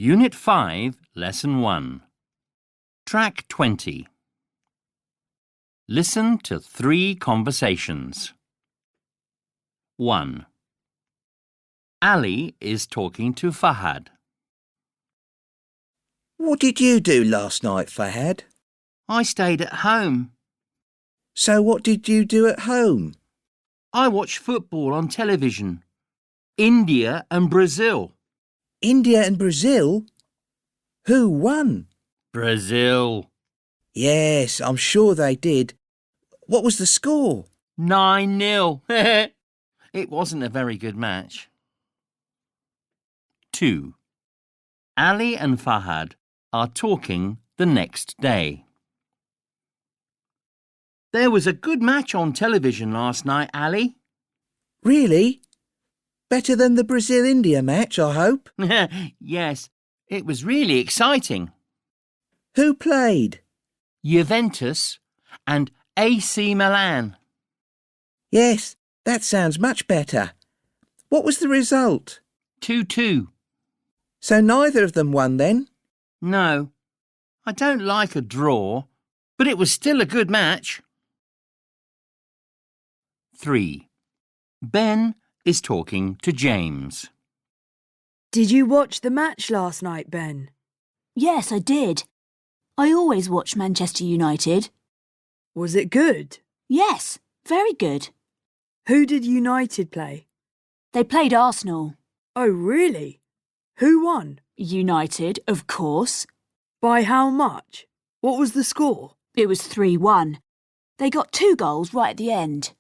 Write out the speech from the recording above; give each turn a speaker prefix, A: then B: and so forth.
A: Unit 5, Lesson 1. Track 20. Listen to 3 conversations. 1. Ali is talking to Fahad.
B: What did you do last night, Fahad?
A: I stayed at home.
B: So what did you do at home?
A: I watched football on television. India and Brazil.
B: India and Brazil? Who won?
A: Brazil.
B: Yes, I'm sure they did. What was the score?
A: 9-0. It wasn't a very good match. 2. Ali and Fahad are talking the next day. There was a good match on television last night, Ali.
B: Really? Better than the Brazil-India match, I hope?
A: Yes, it was really exciting.
B: Who played?
A: Juventus and AC Milan.
B: Yes, that sounds much better. What was the result?
A: 2-2.
B: So neither of them won then?
A: No, I don't like a draw, but it was still a good match. 3. Ben is talking to James.
C: Did you watch the match last night, Ben?
D: Yes, I did. I always watch Manchester United.
C: Was it good?
D: Yes, very good.
C: Who did United play?
D: They played Arsenal.
C: Oh, really? Who won?
D: United, of course.
C: By how much? What was the score?
D: It was 3-1. They got 2 goals right at the end.